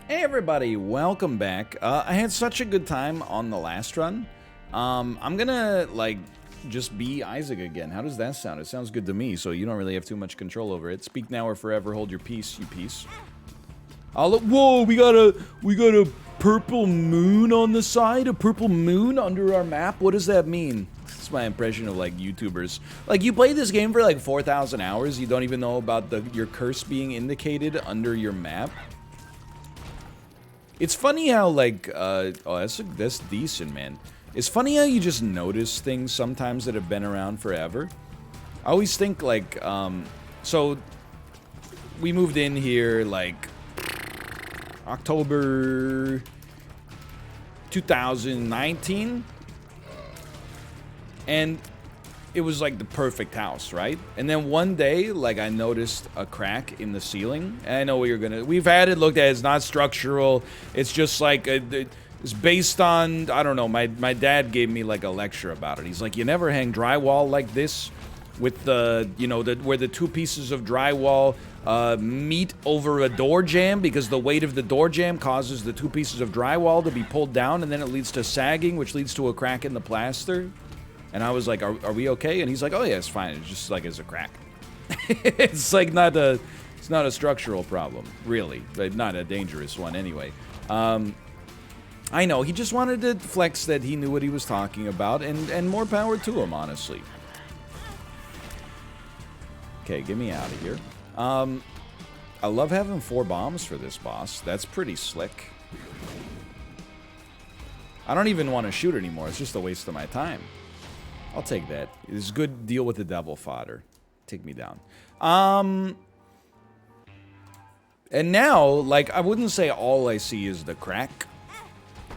Hey everybody, welcome back. I had such a good time on the last run. I'm gonna, just be Isaac again. How does that sound? It sounds good to me, so you don't really have too much control over it. Speak now or forever hold your peace, you piece. Whoa, we got a purple moon on the side? A purple moon under our map? What does that mean? That's my impression of, YouTubers. You play this game for, 4,000 hours, you don't even know about your curse being indicated under your map? It's funny how, that's decent, man. It's funny how you just notice things sometimes that have been around forever. I always think, so we moved in here, October 2019, and it was the perfect house, right? And then one day, I noticed a crack in the ceiling. And I know what you're gonna. We've had it looked at. It's not structural. It's just it's based on, I don't know. My dad gave me a lecture about it. He's like, you never hang drywall like this, with where the two pieces of drywall meet over a door jamb, because the weight of the door jamb causes the two pieces of drywall to be pulled down, and then it leads to sagging, which leads to a crack in the plaster. And I was like, are we okay? And he's like, oh yeah, it's fine. It's just it's a crack. It's not a structural problem, really, but not a dangerous one anyway. I know, he just wanted to flex that he knew what he was talking about, and more power to him, honestly. Okay, get me out of here. I love having 4 bombs for this boss. That's pretty slick. I don't even want to shoot anymore. It's just a waste of my time. I'll take that. It's a good deal with the devil fodder. Take me down. And now, I wouldn't say all I see is the crack.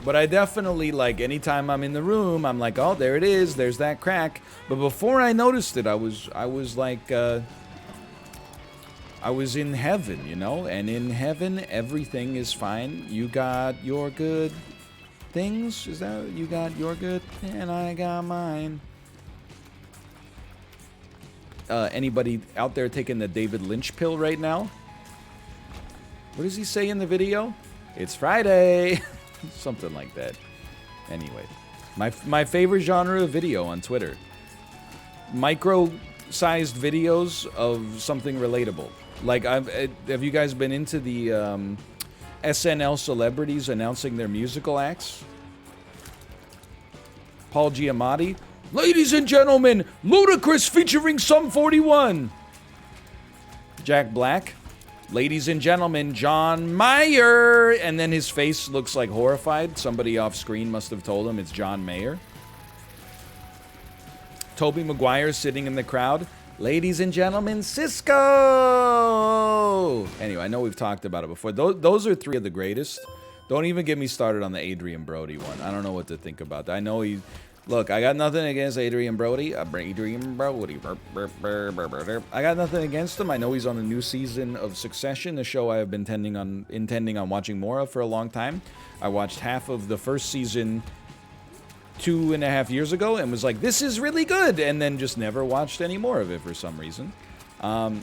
But I definitely, anytime I'm in the room, I'm like, oh, there it is. There's that crack. But before I noticed it, I was in heaven, you know? And in heaven, everything is fine. You got your good things? Is that, you got your good, and I got mine. Anybody out there taking the David Lynch pill right now? What does he say in the video? It's Friday. Something like that. Anyway, my favorite genre of video on Twitter. Micro-sized videos of something relatable. Have you guys been into the SNL celebrities announcing their musical acts? Paul Giamatti. Ladies and gentlemen, Ludacris featuring Sum 41. Jack Black. Ladies and gentlemen, John Mayer. And then his face looks horrified. Somebody off screen must have told him it's John Mayer. Tobey Maguire sitting in the crowd. Ladies and gentlemen, Cisco. Anyway, I know we've talked about it before. Those are 3 of the greatest. Don't even get me started on the Adrian Brody one. I don't know what to think about that. I know he... Look, I got nothing against Adrian Brody. I got nothing against him. I know he's on the new season of Succession, the show I have been intending on watching more of for a long time. I watched half of the first season 2.5 years ago and was like, this is really good, and then just never watched any more of it for some reason. I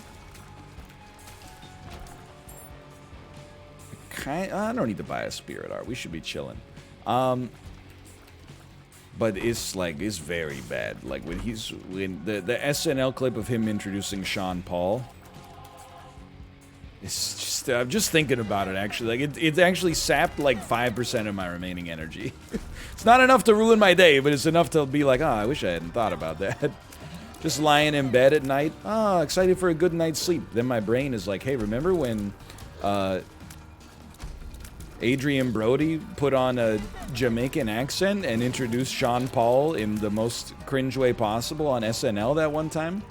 don't need to buy a spirit art. We should be chilling. But it's very bad. When the SNL clip of him introducing Sean Paul. It's just, I'm just thinking about it actually. It's actually sapped 5% of my remaining energy. It's not enough to ruin my day, but it's enough to be I wish I hadn't thought about that. Just lying in bed at night. Excited for a good night's sleep. Then my brain is like, hey, remember when Adrian Brody put on a Jamaican accent and introduced Sean Paul in the most cringe way possible on SNL that one time?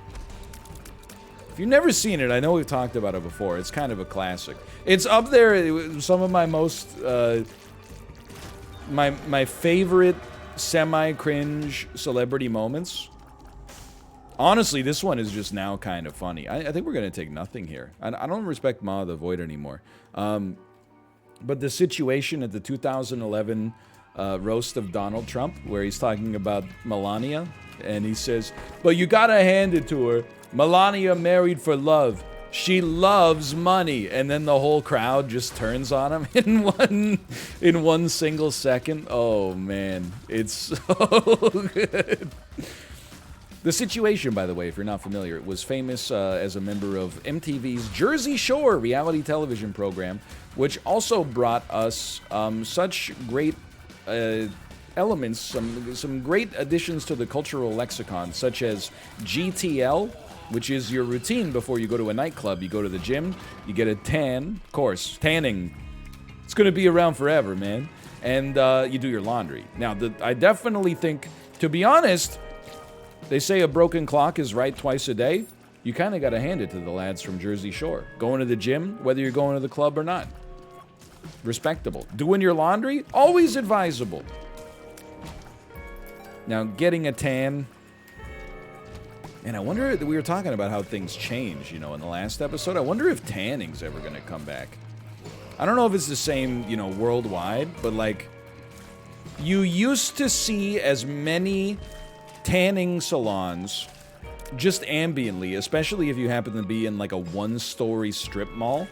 If you've never seen it, I know we've talked about it before. It's kind of a classic. It's up there, some of my most, my favorite semi-cringe celebrity moments. Honestly, this one is just now kind of funny. I think we're going to take nothing here. I don't respect Ma the Void anymore. But the situation at the 2011 roast of Donald Trump, where he's talking about Melania, and he says, but you gotta hand it to her. Melania married for love. She loves money, and then the whole crowd just turns on him in one single second. Oh man, it's so good. The Situation, by the way, if you're not familiar, was famous as a member of MTV's Jersey Shore reality television program, which also brought us such great elements, some great additions to the cultural lexicon, such as GTL, which is your routine before you go to a nightclub. You go to the gym, you get a tan, of course, tanning. It's going to be around forever, man. And you do your laundry. Now, I definitely think, to be honest, they say a broken clock is right twice a day. You kind of got to hand it to the lads from Jersey Shore. Going to the gym, whether you're going to the club or not. Respectable. Doing your laundry, always advisable. Now, getting a tan. And I wonder, we were talking about how things change, you know, in the last episode. I wonder if tanning's ever going to come back. I don't know if it's the same, you know, worldwide, but like, you used to see as many tanning salons just ambiently, especially if you happen to be in like a one-story strip mall.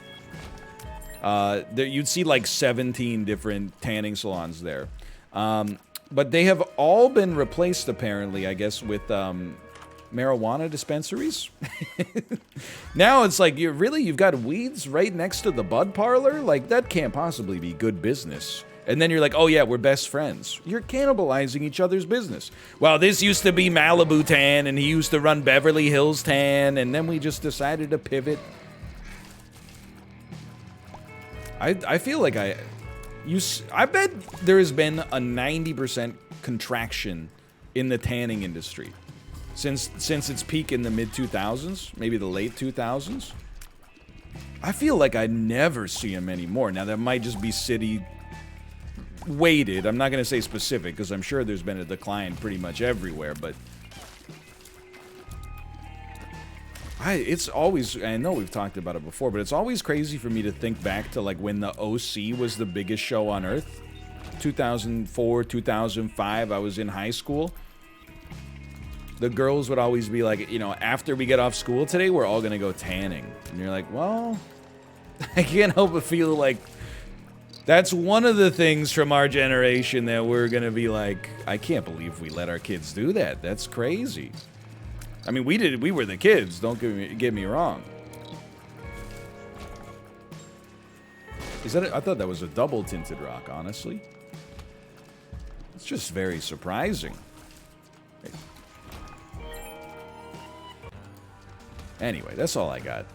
You'd see like 17 different tanning salons there. But they have all been replaced, apparently, I guess, with marijuana dispensaries. Now it's like, you've got weeds right next to the bud parlor? Like, that can't possibly be good business. And then you're like, oh yeah, we're best friends. You're cannibalizing each other's business. Well, this used to be Malibu Tan, and he used to run Beverly Hills Tan, and then we just decided to pivot. I feel like I bet there has been a 90% contraction in the tanning industry since its peak in the mid-2000s, maybe the late 2000s. I feel like I never see them anymore. Now, that might just be city weighted. I'm not going to say specific, because I'm sure there's been a decline pretty much everywhere, but it's always, I know we've talked about it before, but it's always crazy for me to think back to like when the OC was the biggest show on earth. 2004, 2005, I was in high school. The girls would always be like, you know, after we get off school today, we're all going to go tanning. And you're like, well, I can't help but feel like that's one of the things from our generation that we're going to be like, I can't believe we let our kids do that. That's crazy. I mean, we were the kids, don't get me wrong. I thought that was a double tinted rock, honestly. It's just very surprising. Anyway, that's all I got.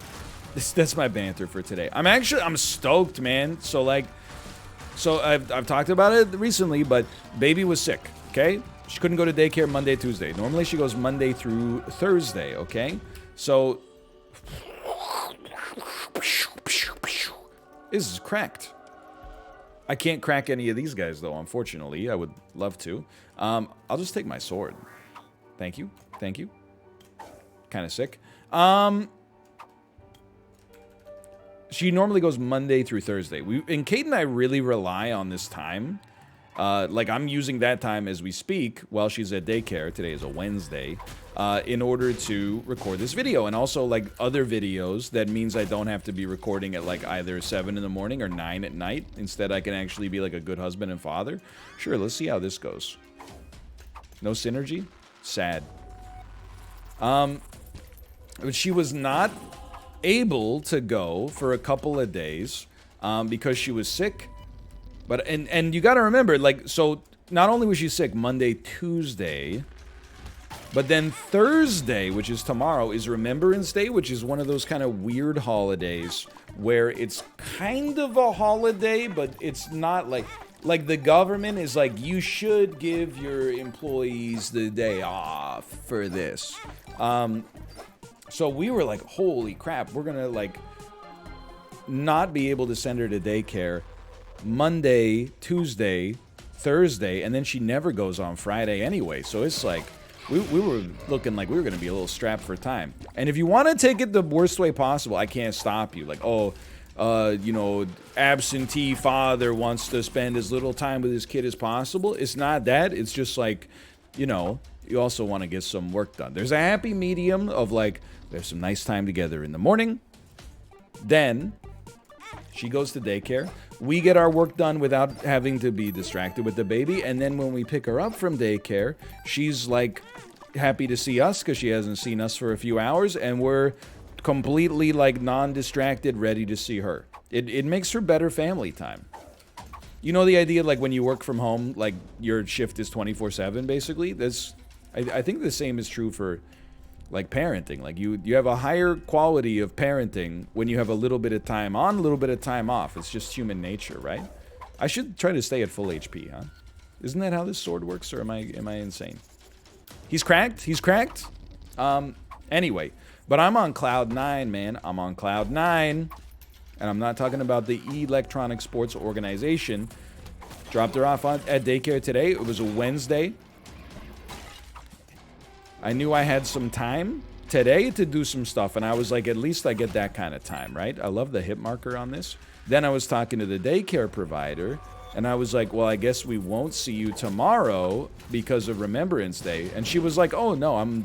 That's my banter for today. I'm stoked, man. So I've talked about it recently, but baby was sick, okay? She couldn't go to daycare Monday, Tuesday. Normally she goes Monday through Thursday, okay? So this is cracked. I can't crack any of these guys, though, unfortunately. I would love to. I'll just take my sword. Thank you. Thank you. Kind of sick. She normally goes Monday through Thursday. And Kate and I really rely on this time. Like, I'm using that time as we speak while she's at daycare. Today is a Wednesday. In order to record this video. And also, like, other videos. That means I don't have to be recording at, like, either 7 in the morning or 9 at night. Instead, I can actually be, like, a good husband and father. Sure, let's see how this goes. No synergy? Sad. But she was not able to go for a couple of days because she was sick. But and you got to remember, like, so not only was she sick Monday, Tuesday, but then Thursday, which is tomorrow, is Remembrance Day, which is one of those kind of weird holidays where it's kind of a holiday, but it's not like the government is like, you should give your employees the day off for this. So we were like, holy crap, we're going to, like, not be able to send her to daycare Monday, Tuesday, Thursday, and then she never goes on Friday anyway. So it's like, we were looking like we were going to be a little strapped for time. And if you want to take it the worst way possible, I can't stop you. Like, you know, absentee father wants to spend as little time with his kid as possible. It's not that. It's just like, you know, you also want to get some work done. There's a happy medium of like, there's some nice time together in the morning, Then she goes to daycare. We get our work done without having to be distracted with the baby. And then when we pick her up from daycare, she's like happy to see us because she hasn't seen us for a few hours. And we're completely like non-distracted, ready to see her. It makes for better family time. You know the idea like when you work from home, like your shift is 24/7 basically? I think the same is true for like parenting. Like you have a higher quality of parenting when you have a little bit of time on, a little bit of time off. It's just human nature, right? I should try to stay at full HP, huh? Isn't that how this sword works, or am I insane? He's cracked. He's cracked. Anyway, but I'm on cloud 9, man. I'm on cloud 9. And I'm not talking about the Electronic Sports Organization. Dropped her off at daycare today. It was a Wednesday. I knew I had some time today to do some stuff, and I was like, at least I get that kind of time, right? I love the hit marker on this. Then I was talking to the daycare provider, and I was like, well, I guess we won't see you tomorrow because of Remembrance Day. And she was like, oh, no,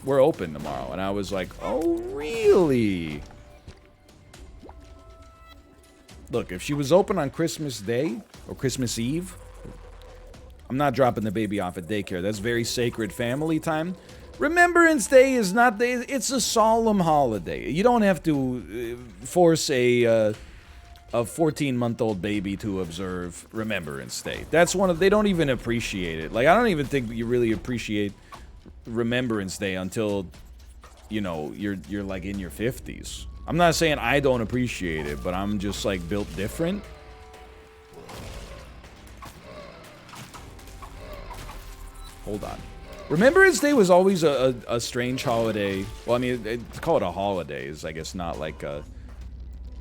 we're open tomorrow. And I was like, oh, really? Look, if she was open on Christmas Day or Christmas Eve, I'm not dropping the baby off at daycare. That's very sacred family time. Remembrance Day is not, it's a solemn holiday. You don't have to force a 14-month-old baby to observe Remembrance Day. That's they don't even appreciate it. Like, I don't even think you really appreciate Remembrance Day until, you know, you're like in your 50s. I'm not saying I don't appreciate it, but I'm just like built different. Hold on. Remembrance Day was always a strange holiday. Well, I mean, it's called a holiday. Is I guess not like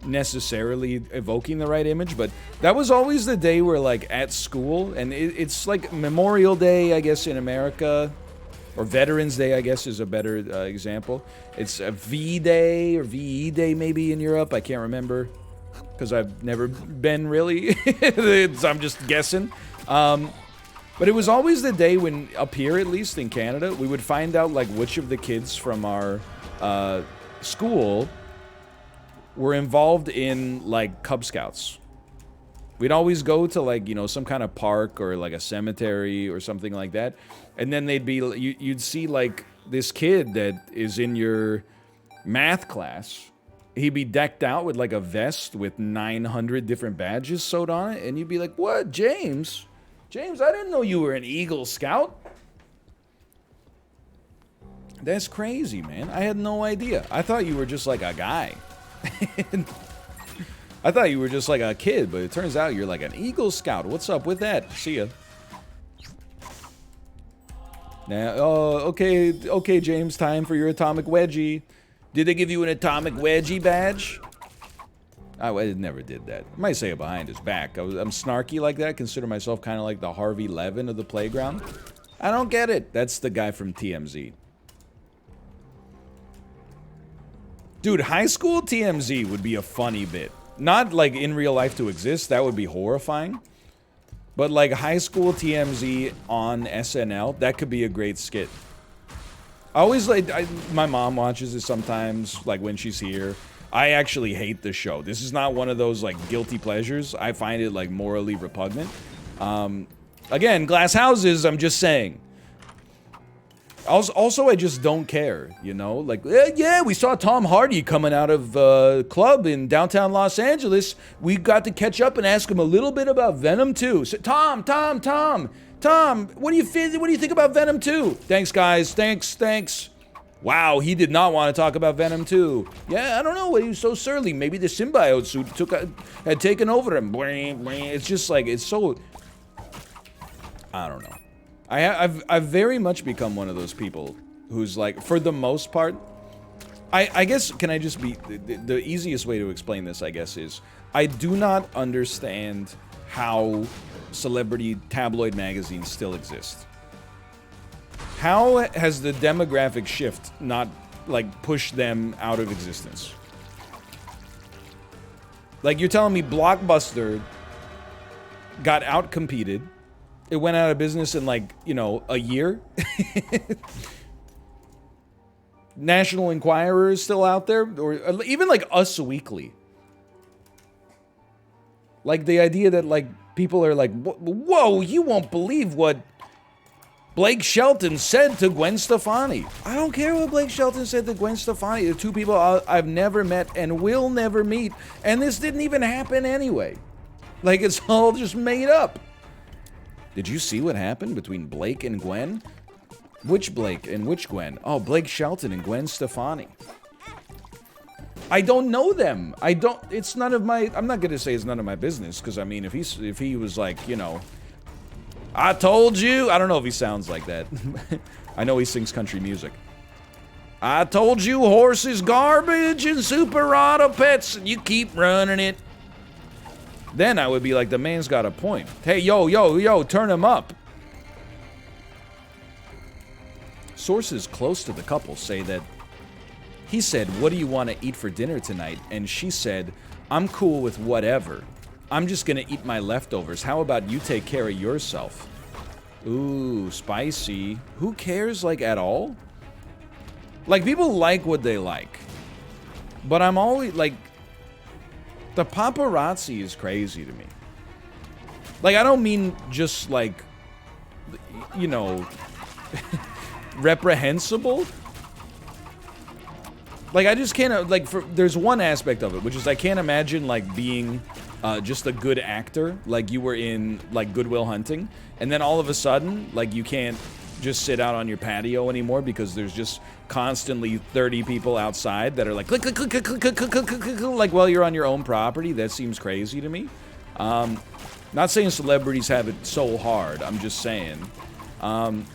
necessarily evoking the right image, but that was always the day where like at school, and it's like Memorial Day, I guess, in America. Or Veterans Day, I guess, is a better example. It's a V-Day or VE Day maybe in Europe. I can't remember because I've never been really. I'm just guessing. But it was always the day when, up here at least in Canada, we would find out like which of the kids from our school were involved in like Cub Scouts. We'd always go to like, you know, some kind of park or like a cemetery or something like that. And then they'd be, you'd see like this kid that is in your math class. He'd be decked out with like a vest with 900 different badges sewed on it. And you'd be like, what, James? James, I didn't know you were an Eagle Scout. That's crazy, man. I had no idea. I thought you were just like a guy. I thought you were just like a kid, but it turns out you're like an Eagle Scout. What's up with that? See ya. Now, okay, James, time for your atomic wedgie. Did they give you an atomic wedgie badge? I never did that. I might say it behind his back. I'm snarky like that. Consider myself kind of like the Harvey Levin of the playground. I don't get it. That's the guy from TMZ. Dude, high school TMZ would be a funny bit. Not like in real life to exist. That would be horrifying. But like high school TMZ on SNL, that could be a great skit. I always like, my mom watches it sometimes, like when she's here. I actually hate the show. This is not one of those like guilty pleasures. I find it like morally repugnant. Again, glass houses, I'm just saying. Also, I just don't care, you know? Like, yeah, we saw Tom Hardy coming out of a club in downtown Los Angeles. We got to catch up and ask him a little bit about Venom 2. So, Tom, what do you think about Venom 2? Thanks, guys. Thanks. Wow, he did not want to talk about Venom 2. Yeah, I don't know. He was so surly. Maybe the symbiote suit had taken over him. It's just like, it's so... I don't know. I've very much become one of those people who's like, for the most part, I guess, can I just be, the easiest way to explain this, I guess, is I do not understand how celebrity tabloid magazines still exist. How has the demographic shift not, like, pushed them out of existence? Like, you're telling me Blockbuster got outcompeted. It went out of business in, like, you know, a year. National Enquirer is still out there, or even like Us Weekly. Like the idea that like people are like, whoa, you won't believe what Blake Shelton said to Gwen Stefani. I don't care what Blake Shelton said to Gwen Stefani. The two people I've never met and will never meet, and this didn't even happen anyway. Like, it's all just made up. Did you see what happened between Blake and Gwen? Which Blake and which Gwen? Oh, Blake Shelton and Gwen Stefani. I don't know them. It's none of my, I'm not going to say it's none of my business, because I mean, if he was like, you know, I told you, I don't know if he sounds like that. I know he sings country music. I told you horse is garbage and super auto pets, and you keep running it. Then I would be like, the man's got a point. Hey, yo, turn him up. Sources close to the couple say that he said, what do you want to eat for dinner tonight? And she said, I'm cool with whatever. I'm just gonna eat my leftovers. How about you take care of yourself? Ooh, spicy. Who cares, like, at all? Like, people like what they like. But I'm always, like, the paparazzi is crazy to me. Like, I don't mean just, like, you know, reprehensible. Like, I just can't, like, there's one aspect of it, which is I can't imagine, like, being just a good actor, like you were in, like, Good Will Hunting, and then all of a sudden, like, you can't just sit out on your patio anymore because there's just constantly 30 people outside that are like, click, click, click, click, click, click, click, click, click, click, like, while you're on your own property. That seems crazy to me. Not saying celebrities have it so hard, I'm just saying. And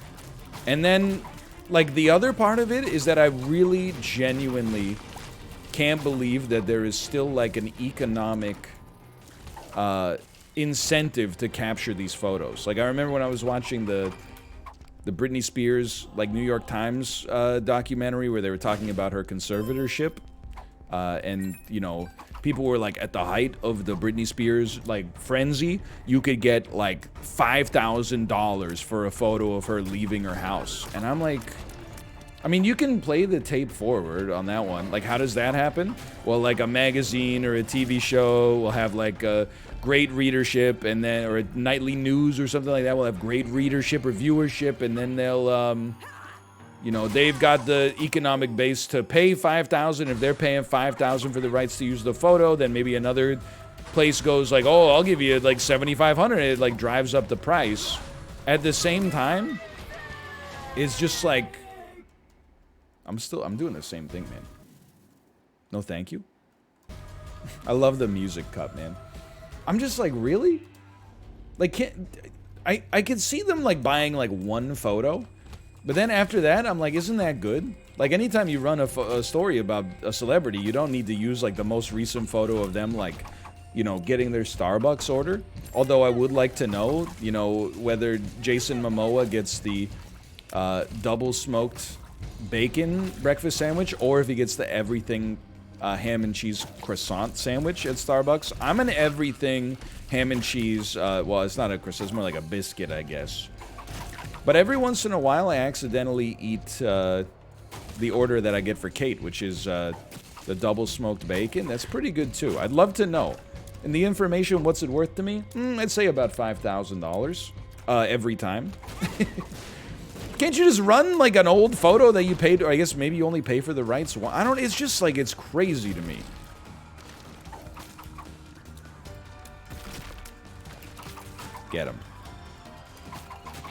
then, like, the other part of it is that I really genuinely can't believe that there is still, like, an economic incentive to capture these photos. Like, I remember when I was watching the Britney Spears, like, New York Times documentary where they were talking about her conservatorship, and, you know, people were, like, at the height of the Britney Spears, like, frenzy, you could get, like, $5,000 for a photo of her leaving her house. And I'm like, I mean, you can play the tape forward on that one. Like, how does that happen? Well, like, a magazine or a TV show will have, like, a great readership, and then, or a nightly news or something like that will have great readership or viewership, and then they'll, you know, they've got the economic base to pay $5,000. If they're paying $5,000 for the rights to use the photo, then maybe another place goes like, oh, I'll give you, like, $7,500. It, like, drives up the price. At the same time, it's just like, I'm doing the same thing, man. No, thank you. I love the music cut, man. I'm just like, really? Like, I could see them, like, buying, like, one photo, but then after that, I'm like, isn't that good? Like, anytime you run a story about a celebrity, you don't need to use, like, the most recent photo of them, like, you know, getting their Starbucks order. Although I would like to know, you know, whether Jason Momoa gets the double smoked bacon breakfast sandwich, or if he gets the everything ham and cheese croissant sandwich at Starbucks. I'm an everything ham and cheese, well, it's not a croissant, it's more like a biscuit, I guess. But every once in a while, I accidentally eat the order that I get for Kate, which is the double smoked bacon. That's pretty good, too. I'd love to know. And the information, what's it worth to me? I'd say about $5,000 every time. Can't you just run, like, an old photo that you paid, or I guess maybe you only pay for the rights? I don't, it's just, like, it's crazy to me. Get him.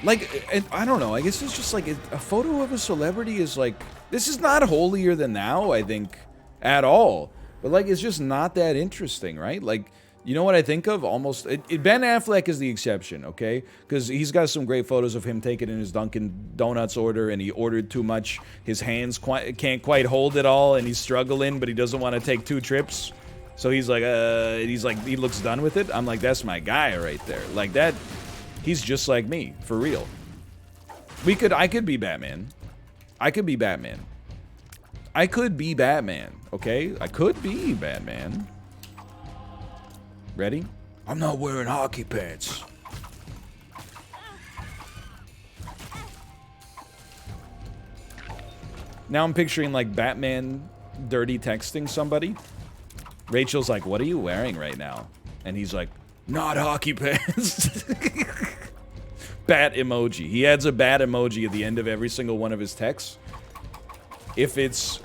Like, I don't know, I guess it's just, like, a photo of a celebrity is, like, this is not holier than thou, I think, at all. But, like, it's just not that interesting, right? Like, you know what I think of? Almost, Ben Affleck is the exception, okay? Because he's got some great photos of him taking in his Dunkin' Donuts order, and he ordered too much. His hands can't quite hold it all, and he's struggling, but he doesn't want to take 2 trips. So he's like, he looks done with it. I'm like, that's my guy right there. Like, that, he's just like me, for real. I could be Batman. I could be Batman. I could be Batman, okay? I could be Batman. Ready? I'm not wearing hockey pants. Now I'm picturing, like, Batman dirty texting somebody. Rachel's like, what are you wearing right now? And he's like, not hockey pants. Bat emoji. He adds a bat emoji at the end of every single one of his texts. If it's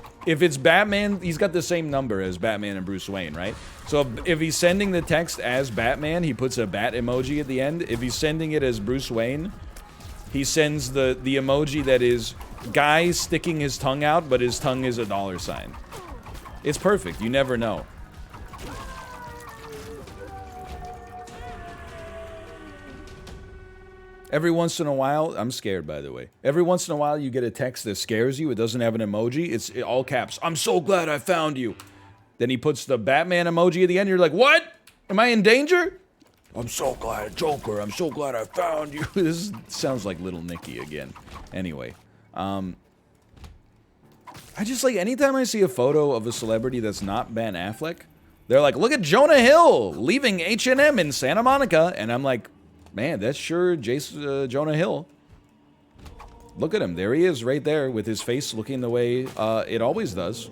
Batman, he's got the same number as Batman and Bruce Wayne, right? So if he's sending the text as Batman, he puts a bat emoji at the end. If he's sending it as Bruce Wayne, he sends the emoji that is guy sticking his tongue out, but his tongue is a $sign. It's perfect. You never know. Every once in a while, I'm scared, by the way. Every once in a while, you get a text that scares you. It doesn't have an emoji. It's all caps. I'm so glad I found you. Then he puts the Batman emoji at the end. You're like, what? Am I in danger? I'm so glad, Joker. I'm so glad I found you. This sounds like Little Nicky again. Anyway, I just like, anytime I see a photo of a celebrity that's not Ben Affleck, they're like, look at Jonah Hill leaving H&M in Santa Monica. And I'm like, man, that's sure Jonah Hill. Look at him. There he is right there with his face looking the way it always does.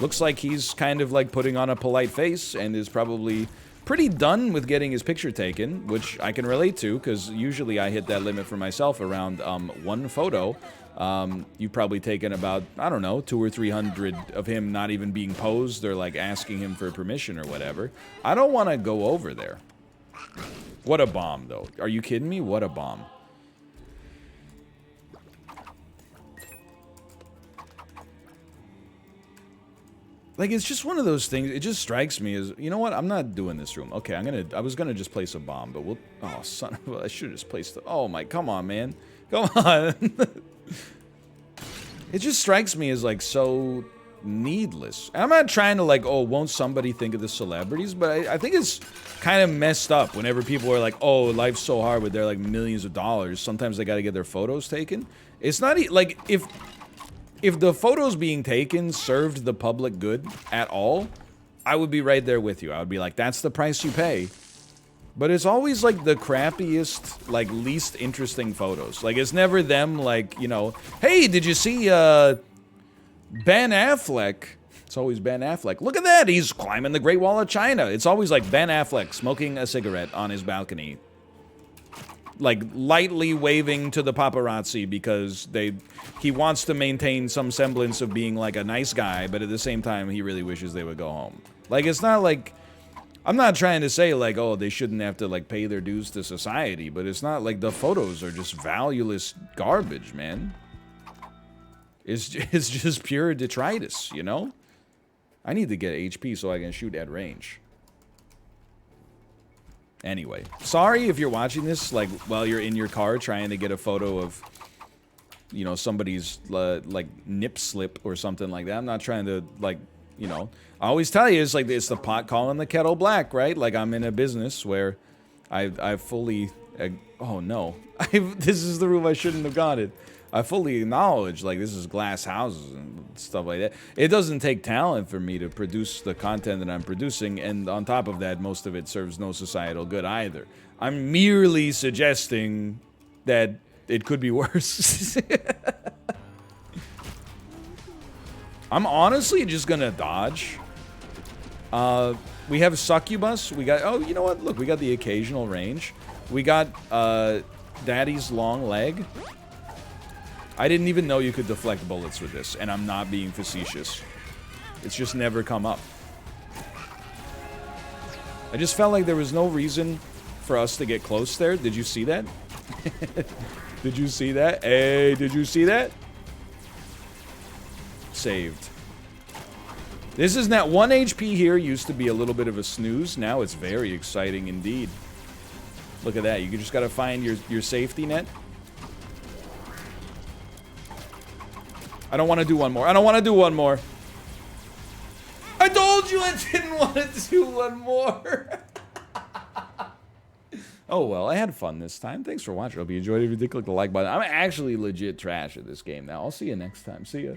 Looks like he's kind of like putting on a polite face and is probably pretty done with getting his picture taken, which I can relate to because usually I hit that limit for myself around one photo. You've probably taken about, I don't know, 200 or 300 of him not even being posed or like asking him for permission or whatever. I don't want to go over there. What a bomb, though. Are you kidding me? What a bomb. Like, it's just one of those things. It just strikes me as, you know what? I'm not doing this room. Okay, I was gonna just place a bomb, but we'll... Oh, son of a... I should have just placed the... Oh, my... Come on, man. Come on. It just strikes me as, like, so needless. And I'm not trying to, like, oh, won't somebody think of the celebrities? But I think it's kind of messed up whenever people are like, oh, life's so hard with their, like, millions of dollars. Sometimes they gotta get their photos taken. It's not... Like, if the photos being taken served the public good at all, I would be right there with you. I would be like, that's the price you pay. But it's always, like, the crappiest, like, least interesting photos. Like, it's never them, like, you know, hey, did you see, Ben Affleck? It's always Ben Affleck. Look at that, he's climbing the Great Wall of China. It's always, like, Ben Affleck smoking a cigarette on his balcony. Like, lightly waving to the paparazzi because he wants to maintain some semblance of being, like, a nice guy, but at the same time, he really wishes they would go home. Like, it's not like... I'm not trying to say, like, oh, they shouldn't have to, like, pay their dues to society, but it's not like the photos are just valueless garbage, man. It's just pure detritus, you know? I need to get HP so I can shoot at range. Anyway, sorry if you're watching this, like, while you're in your car trying to get a photo of, you know, somebody's, like, nip slip or something like that. I'm not trying to, like, you know, I always tell you, it's like, it's the pot calling the kettle black, right? Like, I'm in a business where I fully, oh no, this is the room I shouldn't have gone in. I fully acknowledge, like, this is glass houses and stuff like that. It doesn't take talent for me to produce the content that I'm producing, and on top of that, most of it serves no societal good either. I'm merely suggesting that it could be worse. I'm honestly just gonna dodge. We have Succubus. We got, oh, you know what? Look, we got the occasional range. We got, Daddy's long leg. I didn't even know you could deflect bullets with this, and I'm not being facetious. It's just never come up. I just felt like there was no reason for us to get close there. Did you see that? Did you see that? Hey, did you see that? Saved. This is that 1 HP here used to be a little bit of a snooze. Now it's very exciting indeed. Look at that. You just gotta find your safety net. I don't want to do one more. I don't want to do one more. I told you I didn't want to do one more. Oh, well, I had fun this time. Thanks for watching. I hope you enjoyed it. If you did, click the like button. I'm actually legit trash at this game now. I'll see you next time. See ya.